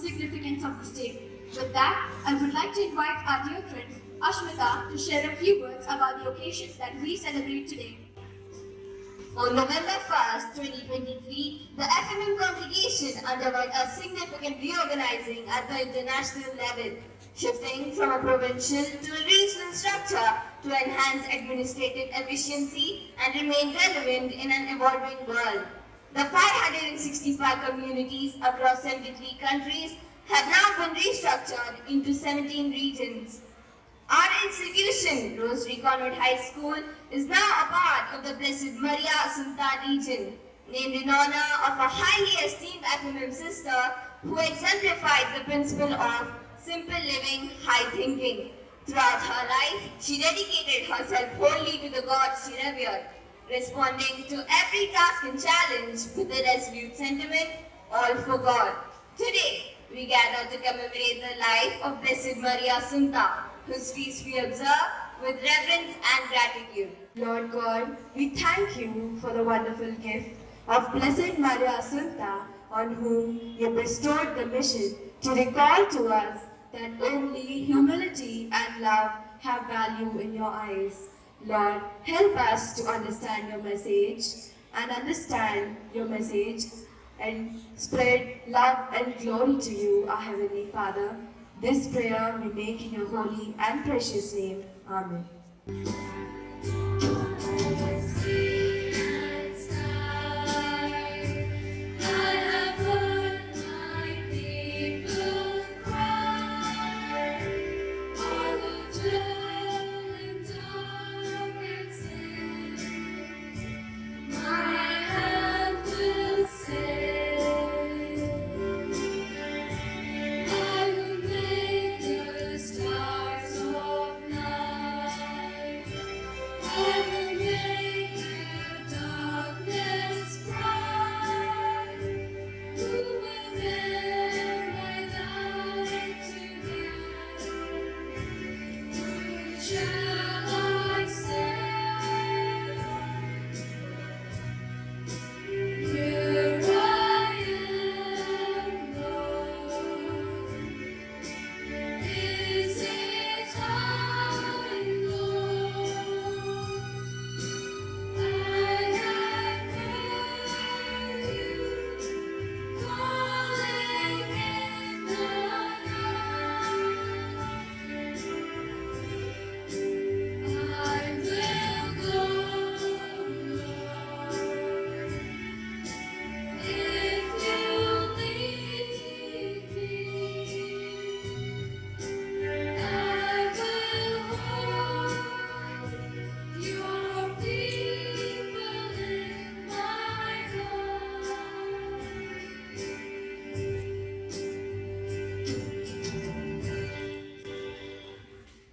significance of this day. With that, I would like to invite our dear friend Ashmita to share a few words about the occasion that we celebrate today. On November 1st, 2023, the FMM congregation underwent a significant reorganizing at the international level, shifting from a provincial to a regional structure to enhance administrative efficiency and remain relevant in an evolving world. The 565 communities across 73 countries have now been restructured into 17 regions. Our institution, Rosary Convent High School, is now a part of the Blessed Maria Assunta region, named in honor of a highly esteemed FMM sister who exemplified the principle of simple living, high thinking. Throughout her life, she dedicated herself wholly to the God she revered, responding to every task and challenge with a resolute sentiment, all for God. Today, we gather to commemorate the life of Blessed Maria Assunta, whose feast we observe with reverence and gratitude. Lord God, we thank you for the wonderful gift of Blessed Maria Assunta, on whom you bestowed the mission to recall to us that only humility and love have value in your eyes. Lord, help us to understand your message and spread love and glory to you, our Heavenly Father. This prayer we make in your holy and precious name. Amen.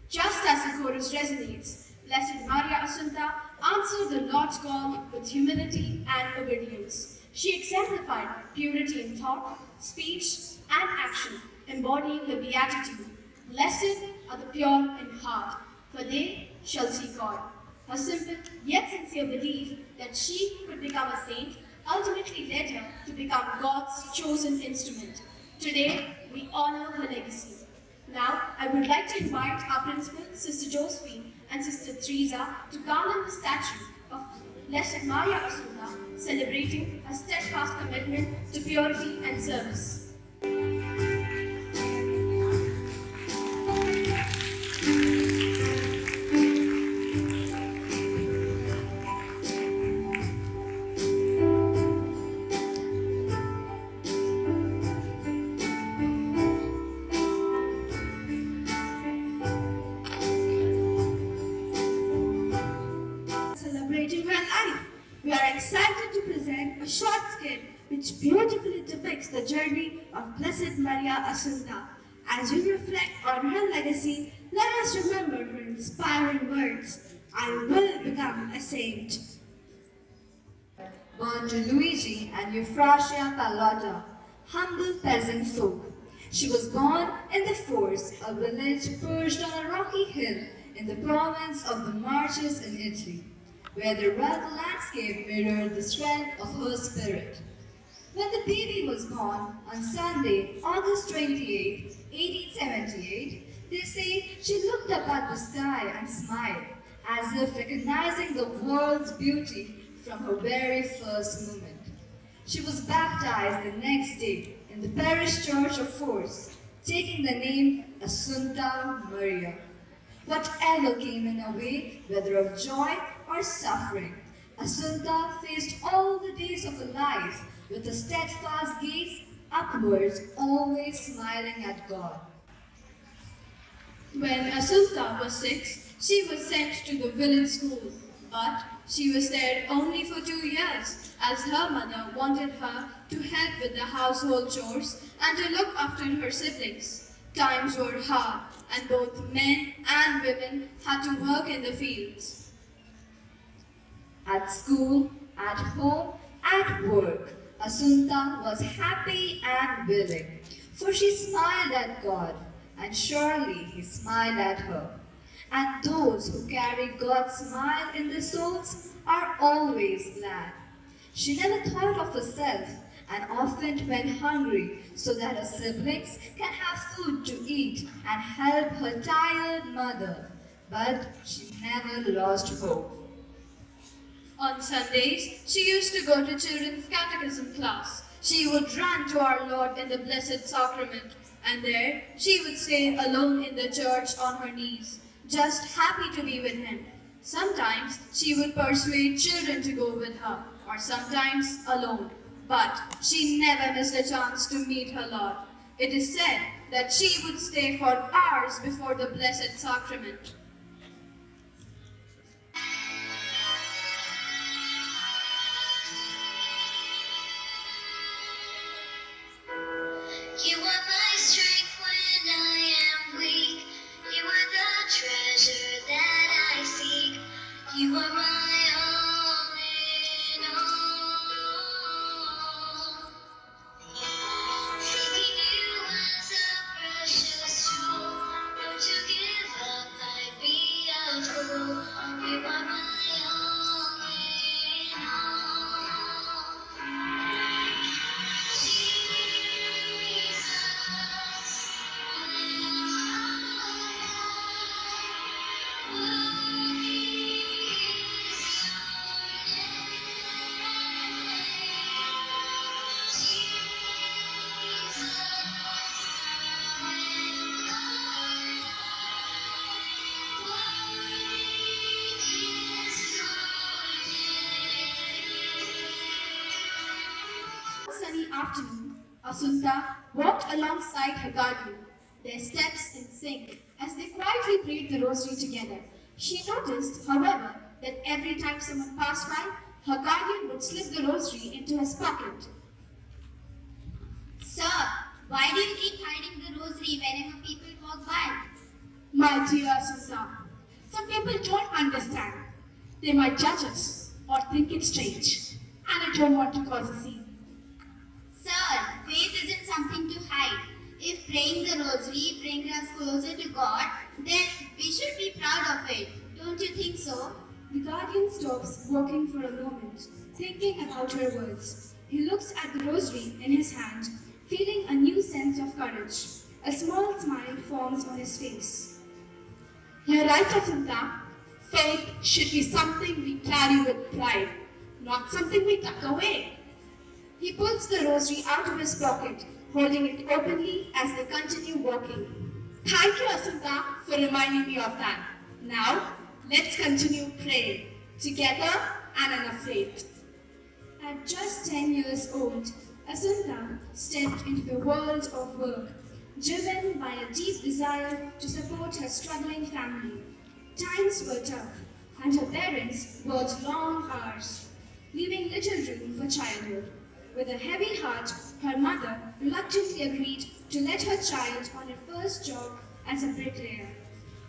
Just as the chorus resonates, Blessed Maria Assunta answered the Lord's call with humility and obedience. She exemplified purity in thought, speech, and action, embodying the beatitude. Blessed are the pure in heart, for they shall see God. Her simple yet sincere belief that she could become a saint ultimately led her to become God's chosen instrument. Today, we honor her legacy. Now, I would like to invite our principal, Sister Josephine, and Sister Teresa to garland the statue of Blessed Maria Assunta, celebrating her steadfast commitment to purity and service. Celebrating her life, we are excited to present a short skit which beautifully depicts the journey of Blessed Maria Assunta. As we reflect on her legacy, let us remember her inspiring words, "I will become a saint." Born to Luigi and Euphrasia Carlotta, humble peasant folk. She was born in the Force, a village perched on a rocky hill in the province of the Marches in Italy, where the rugged landscape mirrored the strength of her spirit. When the baby was born on Sunday, August 28, 1878, they say she looked up at the sky and smiled, as if recognizing the world's beauty from her very first moment. She was baptized the next day in the parish church of Force, taking the name Assunta Maria. Whatever came in her way, whether of joy or suffering, Assunta faced all the days of her life with a steadfast gaze upwards, always smiling at God. When Asunta was 6, she was sent to the village school, but she was there only for 2 years, as her mother wanted her to help with the household chores and to look after her siblings. Times were hard, and both men and women had to work in the fields. At school, at home, at work, Asunta was happy and willing, for she smiled at God, and surely He smiled at her. And those who carry God's smile in their souls are always glad. She never thought of herself and often went hungry so that her siblings can have food to eat and help her tired mother. But she never lost hope. On Sundays, she used to go to children's catechism class. She would run to our Lord in the Blessed Sacrament, and there she would stay alone in the church on her knees, just happy to be with Him. Sometimes she would persuade children to go with her, or sometimes alone. But she never missed a chance to meet her Lord. It is said that she would stay for hours before the Blessed Sacrament. You are my strength when I am weak. You are the treasure that I seek. You are my all in all. Seeking you as a precious jewel. Not to give up, I'd be a fool. You are my all in One sunny afternoon, Asunta walked alongside her guardian, their steps in sync as they quietly prayed the rosary together. She noticed, however, that every time someone passed by, her guardian would slip the rosary into his pocket. Sir, why do you keep hiding the rosary whenever people walk by? My dear Asunta, some people don't understand. They might judge us or think it's strange, and I don't want to cause a scene. Sir, faith isn't something to hide. If praying the rosary brings us closer to God, then we should be proud of it. Don't you think so? The guardian stops walking for a moment, thinking about her words. He looks at the rosary in his hand, feeling a new sense of courage. A small smile forms on his face. You're right, Asunta. Faith should be something we carry with pride, not something we tuck away. He pulls the rosary out of his pocket, holding it openly as they continue walking. Thank you, Asunta, for reminding me of that. Now, let's continue praying, together and unafraid. At just 10 years old, Asunta stepped into the world of work, driven by a deep desire to support her struggling family. Times were tough, and her parents worked long hours, leaving little room for childhood. With a heavy heart, her mother reluctantly agreed to let her child on her first job as a bricklayer,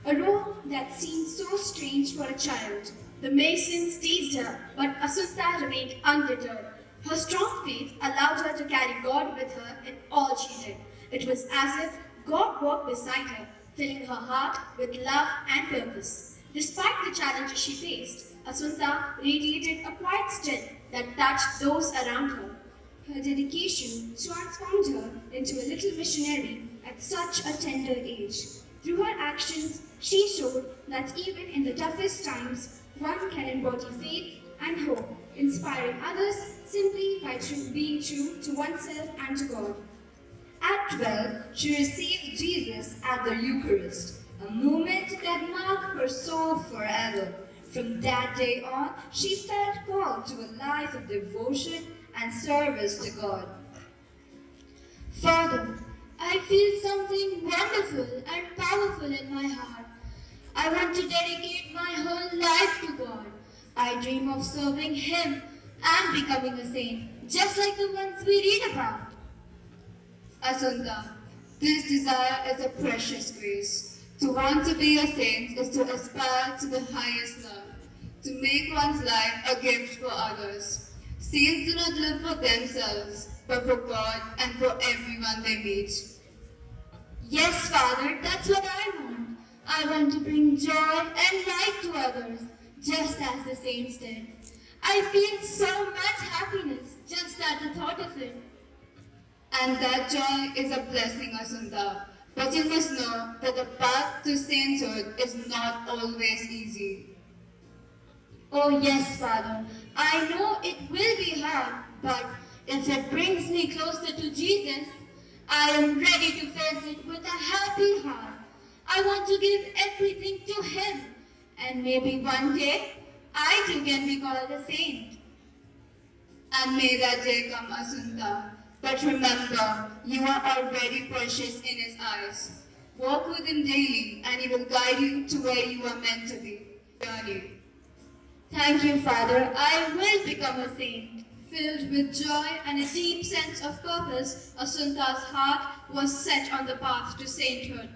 a role that seemed so strange for a child. The masons teased her, but Asunta remained undeterred. Her strong faith allowed her to carry God with her in all she did. It was as if God walked beside her, filling her heart with love and purpose. Despite the challenges she faced, Asunta radiated a quiet strength that touched those around her. Her dedication transformed her into a little missionary at such a tender age. Through her actions, she showed that even in the toughest times, one can embody faith and hope, inspiring others simply by being true to oneself and to God. At 12, she received Jesus at the Eucharist, a moment that marked her soul forever. From that day on, she felt called to a life of devotion and service to God. Father, I feel something wonderful and powerful in my heart. I want to dedicate my whole life to God. I dream of serving Him and becoming a saint, just like the ones we read about. Asunta, this desire is a precious grace. To want to be a saint is to aspire to the highest love, to make one's life a gift for others. Saints do not live for themselves, but for God and for everyone they meet. Yes, Father, that's what I want. I want to bring joy and light to others, just as the saints did. I feel so much happiness just at the thought of it. And that joy is a blessing, Asunta. But you must know that the path to sainthood is not always easy. Oh yes, Father, I know it will be hard, but if it brings me closer to Jesus, I am ready to face it with a happy heart. I want to give everything to Him, and maybe one day I too can be called a saint. And may that day come, Asunta. But remember, you are already precious in His eyes. Walk with Him daily, and He will guide you to where you are meant to be. Journey. Thank you, Father. I will become a saint. Filled with joy and a deep sense of purpose, Asunta's heart was set on the path to sainthood.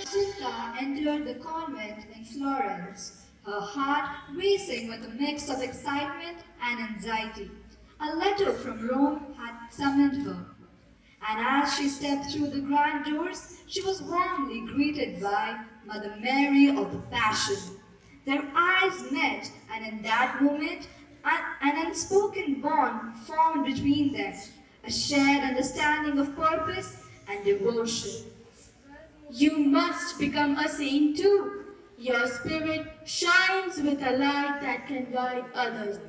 Asunta entered the convent in Florence, her heart racing with a mix of excitement and anxiety. A letter from Rome had summoned her, and as she stepped through the grand doors, she was warmly greeted by Mother Mary of the Passion. Their eyes met, and in that moment, an unspoken bond formed between them, a shared understanding of purpose and devotion. You must become a saint too. Your spirit shines with a light that can guide others.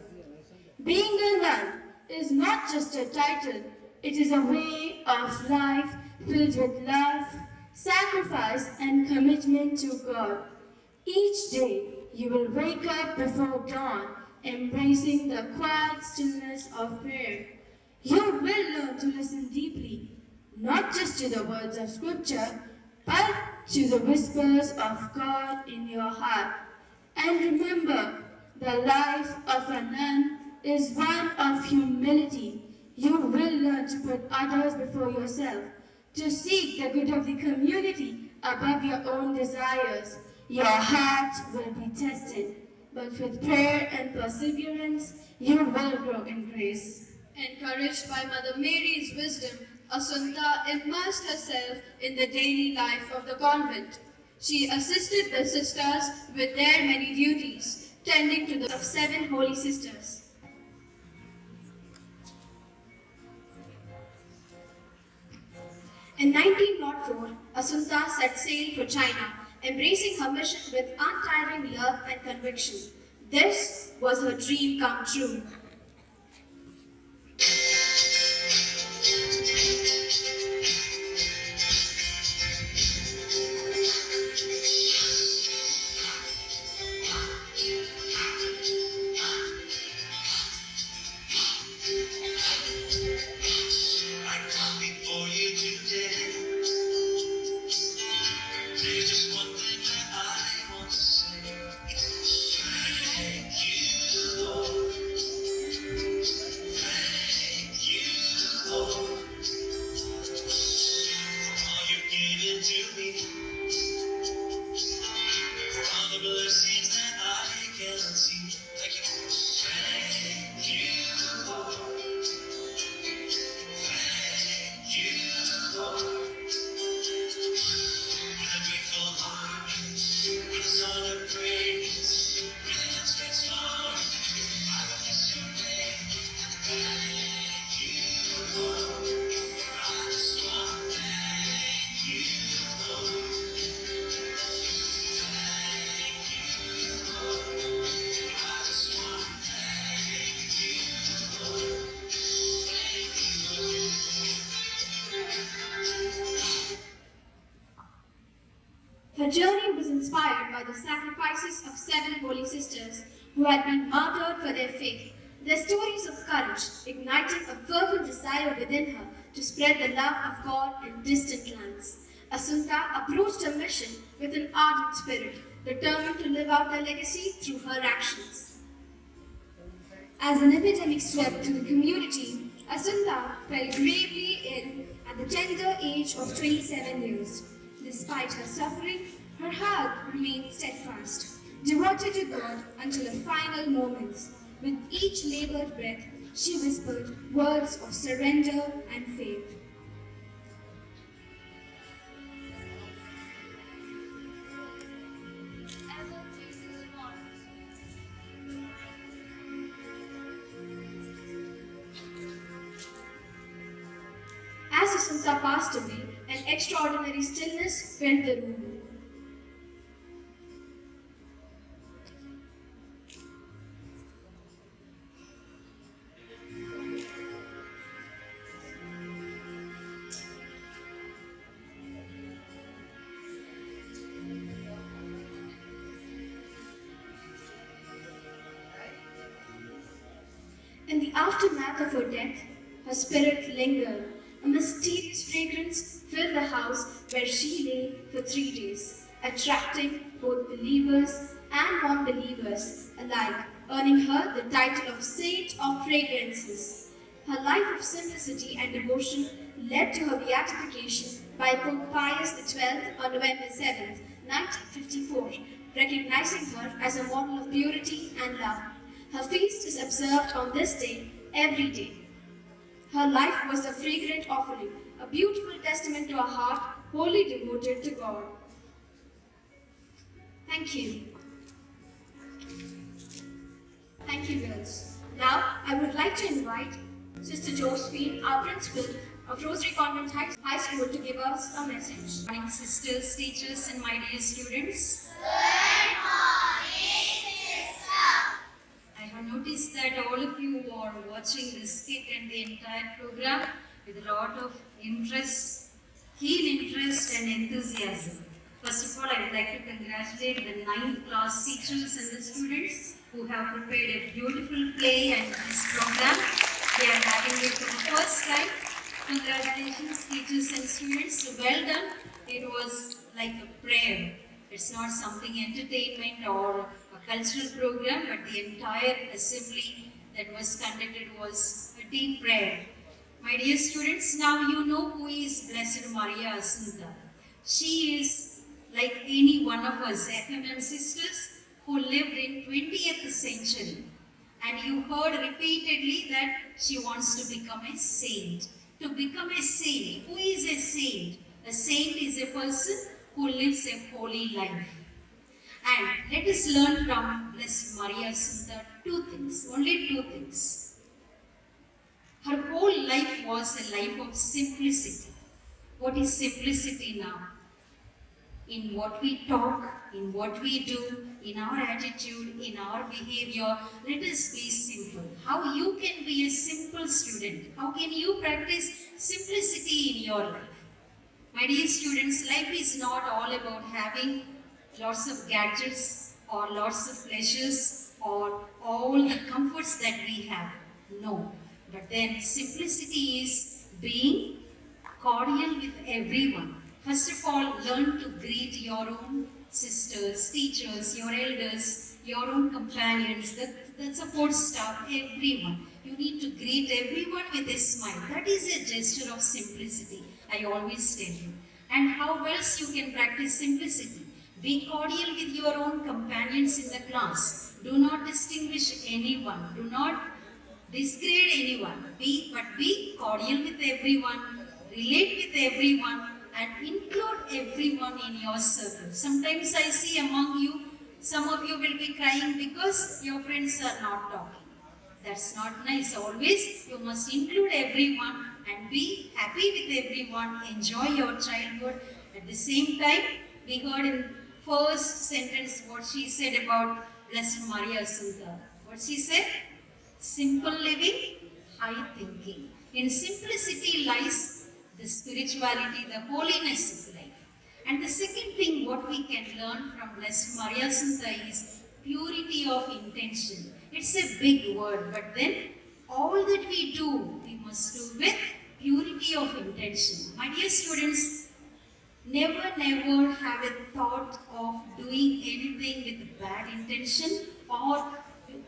Being a nun is not just a title, it is a way of life filled with love, sacrifice, and commitment to God. Each day you will wake up before dawn, embracing the quiet stillness of prayer. You will learn to listen deeply, not just to the words of Scripture, but to the whispers of God in your heart. And remember, the life of a nun is one of humility. You will learn to put others before yourself, to seek the good of the community above your own desires. Your heart will be tested, but with prayer and perseverance, you will grow in grace. Encouraged by Mother Mary's wisdom, Asunta immersed herself in the daily life of the convent. She assisted the sisters with their many duties, tending to the 7 holy sisters. In 1904, Asunta set sail for China, embracing her mission with untiring love and conviction. This was her dream come true. I come before you today. There's just one thing that I want to say. Thank you, Lord. Thank you, Lord, for all you've given to me, for all the blessings that I cannot see. Thank you. Thank you, Lord. Thank you, Lord. With a grateful heart, with a song of praise, with an outstretched arm, I will bless your name. Thank you, Lord. I just want to thank you, Lord. Thank you, Lord. I just want to thank you, Lord. Thank you, Lord. Her journey was inspired by the sacrifices of 7 holy sisters who had been martyred for their faith. Their stories of courage ignited a fervent desire within her to spread the love of God in distant lands. Asunta approached her mission with an ardent spirit, determined to live out her legacy through her actions. As an epidemic swept through the community, Asunta fell gravely ill at the tender age of 27 years. Despite her suffering, her heart remained steadfast, devoted to God until her final moments. With each labored breath, she whispered words of surrender and faith. As Asunta passed away, an extraordinary stillness filled the room. In the aftermath of her death, her spirit lingered. A mysterious fragrance filled the house where she lay for 3 days, attracting both believers and non-believers alike, earning her the title of Saint of Fragrances. Her life of simplicity and devotion led to her beatification by Pope Pius XII on November 7, 1954, recognizing her as a model of purity and love. Her feast is observed on this day every day. Her life was a fragrant offering, a beautiful testament to a heart wholly devoted to God. Thank you. Thank you, girls. Now, I would like to invite Sister Josephine, our principal of Rosary Convent High School, to give us a message. Good morning, sisters, teachers, and my dear students. I have noticed that all of you are watching this skit and the entire program with a lot of interest, keen interest and enthusiasm. First of all, I would like to congratulate the 9th class teachers and the students who have prepared a beautiful play and this program. They are having it for the first time. Congratulations, teachers and students. Well done. It was like a prayer. It's not something entertainment or a cultural program, but the entire assembly that was conducted was a deep prayer. My dear students, now you know who is Blessed Maria Assunta. She is like any one of us, FMM sisters, who lived in 20th century. And you heard repeatedly that she wants to become a saint. To become a saint, who is a saint? A saint is a person who lives a holy life. And let us learn from Blessed Maria Assunta two things, only two things. Her whole life was a life of simplicity. What is simplicity now? In what we talk, in what we do, in our attitude, in our behavior, let us be simple. How you can be a simple student? How can you practice simplicity in your life? My dear students, life is not all about having lots of gadgets or lots of pleasures or all the comforts that we have. No. But then simplicity is being cordial with everyone. First of all, learn to greet your own sisters, teachers, your elders, your own companions, the support staff, everyone. You need to greet everyone with a smile. That is a gesture of simplicity, I always tell you. And how else you can practice simplicity? Be cordial with your own companions in the class. Do not distinguish anyone. Do not disgrade anyone. Be cordial with everyone. Relate with everyone. And include everyone in your circle. Sometimes I see among you, some of you will be crying because your friends are not talking. That's not nice. Always you must include everyone and be happy with everyone. Enjoy your childhood. At the same time, we heard in first sentence what she said about Blessed Maria Assunta. What she said? Simple living, high thinking. In simplicity lies the spirituality, the holiness of life. And the second thing what we can learn from Blessed Maria Assunta is purity of intention. It's a big word, but then all that we do, we must do with purity of intention. My dear students, never have a thought of doing anything with bad intention or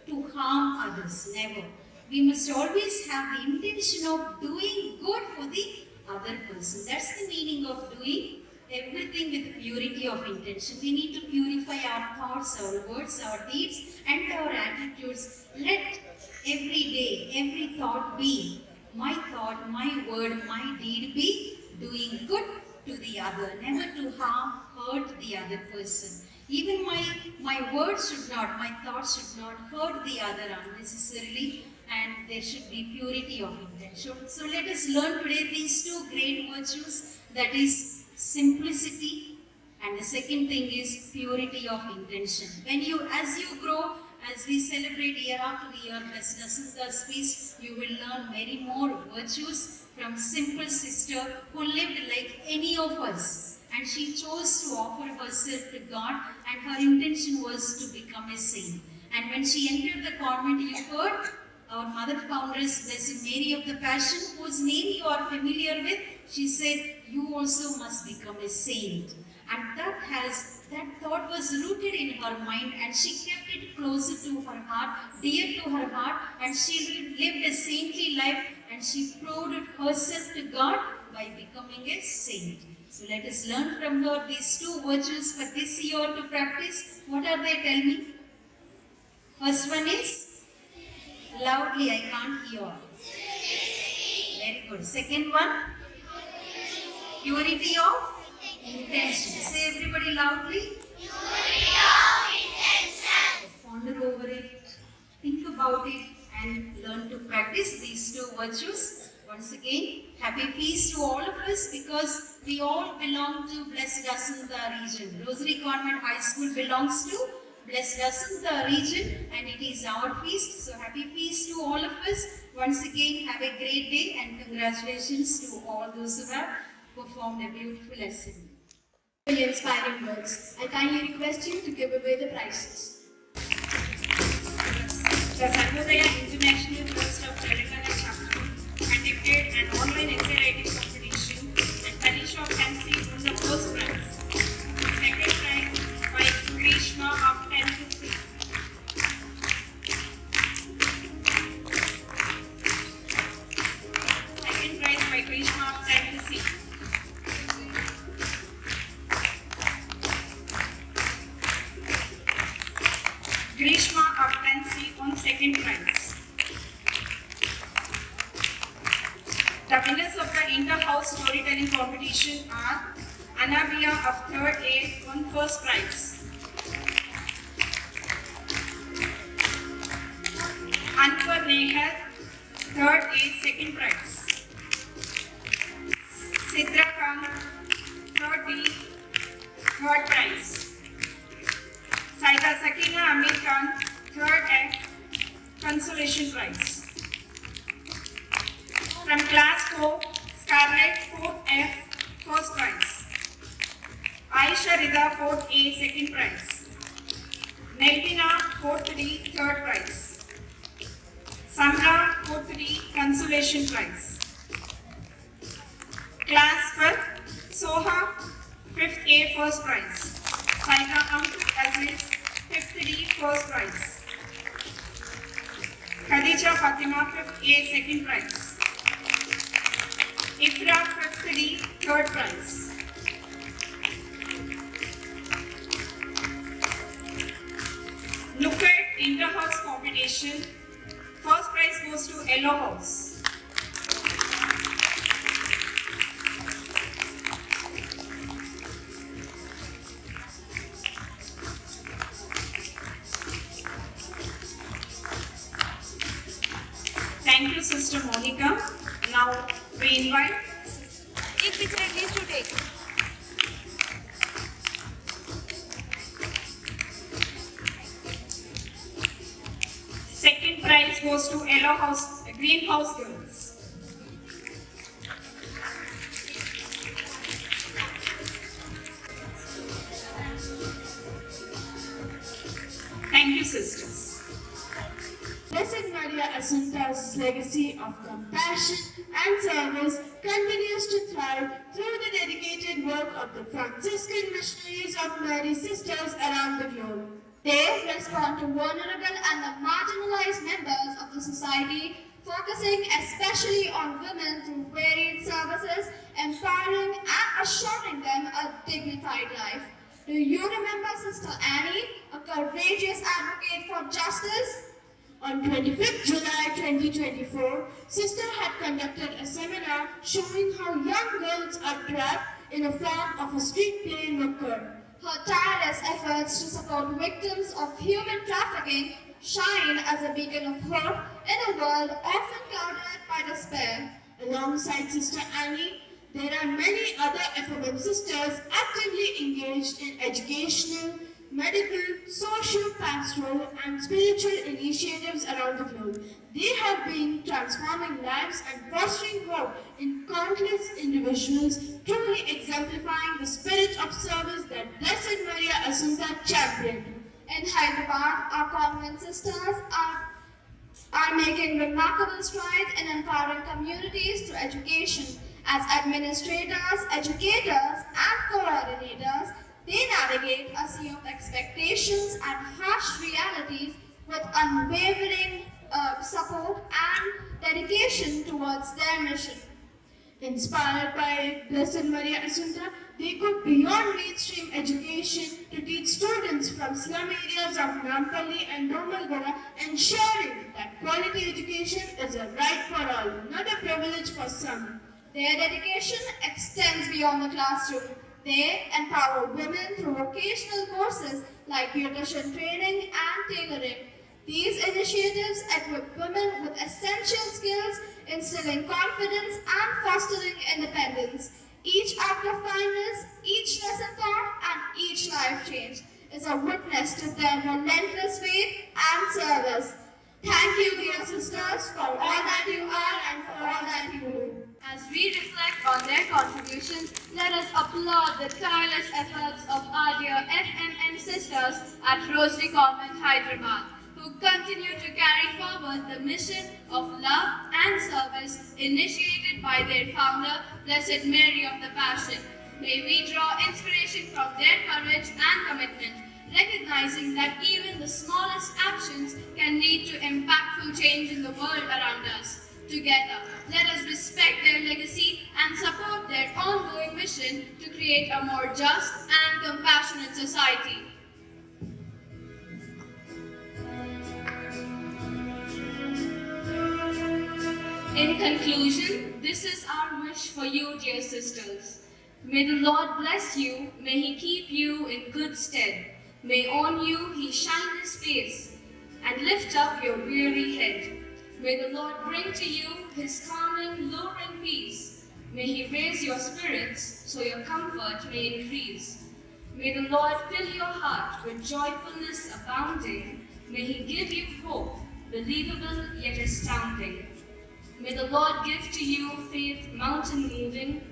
to harm others. Never. We must always have the intention of doing good for the other person. That's the meaning of doing everything with purity of intention. We need to purify our thoughts, our words, our deeds, and our attitudes. Let every day, every thought be my thought, my word, my deed be doing good to the other, never to harm, hurt the other person. Even my words should not, my thoughts should not hurt the other unnecessarily, and there should be purity of intention. So let us learn today these two great virtues, that is simplicity, and the second thing is purity of intention. As you grow, as we celebrate year after year Blessed Assunta's feast, you will learn many more virtues from simple sister who lived like any of us. And she chose to offer herself to God, and her intention was to become a saint. And when she entered the convent, you heard our mother foundress, Blessed Mary of the Passion, whose name you are familiar with, she said, you also must become a saint. And that thought was rooted in her mind, and she kept it closer to her heart, dear to her heart, and she lived a saintly life, and she proved herself to God by becoming a saint. So let us learn from her these two virtues for this year to practice. What are they? Tell me. First one is loudly, I can't hear. Very good. Second one, purity of intention. Say everybody loudly. Purity of intention. Ponder over it, think about it, and learn to practice these two virtues. Once again, happy feast to all of us, because we all belong to Blessed Assunta region. Rosary Convent High School belongs to Blessed Assunta region, and it is our feast. So happy feast to all of us. Once again, have a great day, and congratulations to all those who have performed a beautiful lesson. For your inspiring words, I kindly request you to give away the prizes. The Sarvodaya International Trust of Telangana chapter conducted an online essay writing competition, and Tanisha of MC won the first prize. Second prize by Grishma of 10th C. Second prize by Grishma of 10th C. Grishma of 10th C won second prize. The winners of the inter-house storytelling competition are Anabia of 3rd A won first prize. Anwar Nehal 3rd A second prize. Sidra Khan 3rd D 3rd prize. Saida Sakina Amir Khan 3rd F consolation prize. From class 4, Scarlett 4th F first prize. Aisha Rida 4th A second prize. Nelvina 4th D 3rd prize. Samra 4th D consolation prize. Class 12, Soha 5th A first prize. Saida Aziz 5th D first prize. Khadija Fatima 5th A second prize. Ifra 5th D third prize. Look at inter-house competition. First prize goes to Yellow House. Thank you, Sister Monica. Now we invite. Take picture at least to take. Second prize goes to Yellow House, Greenhouse Girls. Thank you, sisters. Blessed Maria Assunta's legacy of compassion and service continues to thrive through the dedicated work of the Franciscan Missionaries of Mary Sisters around the globe. They respond to vulnerable and the marginalized members of the society, focusing especially on women through varied services, empowering and assuring them a dignified life. Do you remember Sister Annie, a courageous advocate for justice? On 25th July 2024, Sister had conducted a seminar showing how young girls are trapped in a form of a street play in Nukkar. Her tireless efforts to support victims of human trafficking shine as a beacon of hope in a world often clouded by despair. Alongside Sister Annie, there are many other FMM sisters actively engaged in educational, medical, social, pastoral, and spiritual initiatives around the globe. They have been transforming lives and fostering hope in countless individuals, truly exemplifying the spirit of service that Blessed Maria Assunta championed. In Hyderabad, our convent sisters are making remarkable strides in empowering communities through education. As administrators, educators, and coordinators, they navigate a sea of expectations and harsh realities with unwavering support and dedication towards their mission. Inspired by Blessed Maria Assunta, they go beyond mainstream education to teach students from slum areas of Nampalli and Domalgura, ensuring that quality education is a right for all, not a privilege for some. Their dedication extends beyond the classroom. They empower women through vocational courses like beautician training and tailoring. These initiatives equip women with essential skills, instilling confidence and fostering independence. Each act of kindness, each lesson taught, and each life change is a witness to their relentless faith and service. Thank you, dear sisters, for all that you are and for all that you do. As we reflect on their contributions, let us applaud the tireless efforts of our dear FMN sisters at Rosary Convent, Hyderabad, who continue to carry forward the mission of love and service initiated by their founder, Blessed Mary of the Passion. May we draw inspiration from their courage and commitment, recognizing that even the smallest actions can lead to impactful change in the world around us. Together, let us respect their legacy and support their ongoing mission to create a more just and compassionate society. In conclusion, this is our wish for you, dear sisters. May the Lord bless you, may He keep you in good stead. May on you He shine His face and lift up your weary head. May the Lord bring to you His calming, luring peace. May He raise your spirits so your comfort may increase. May the Lord fill your heart with joyfulness abounding. May He give you hope, believable yet astounding. May the Lord give to you faith mountain moving.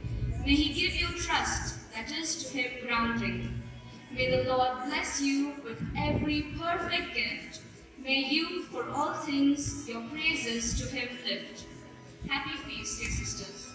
May He give you trust that is to Him grounding. May the Lord bless you with every perfect gift. May you, for all things, your praises to Him lift. Happy feast, dear sisters.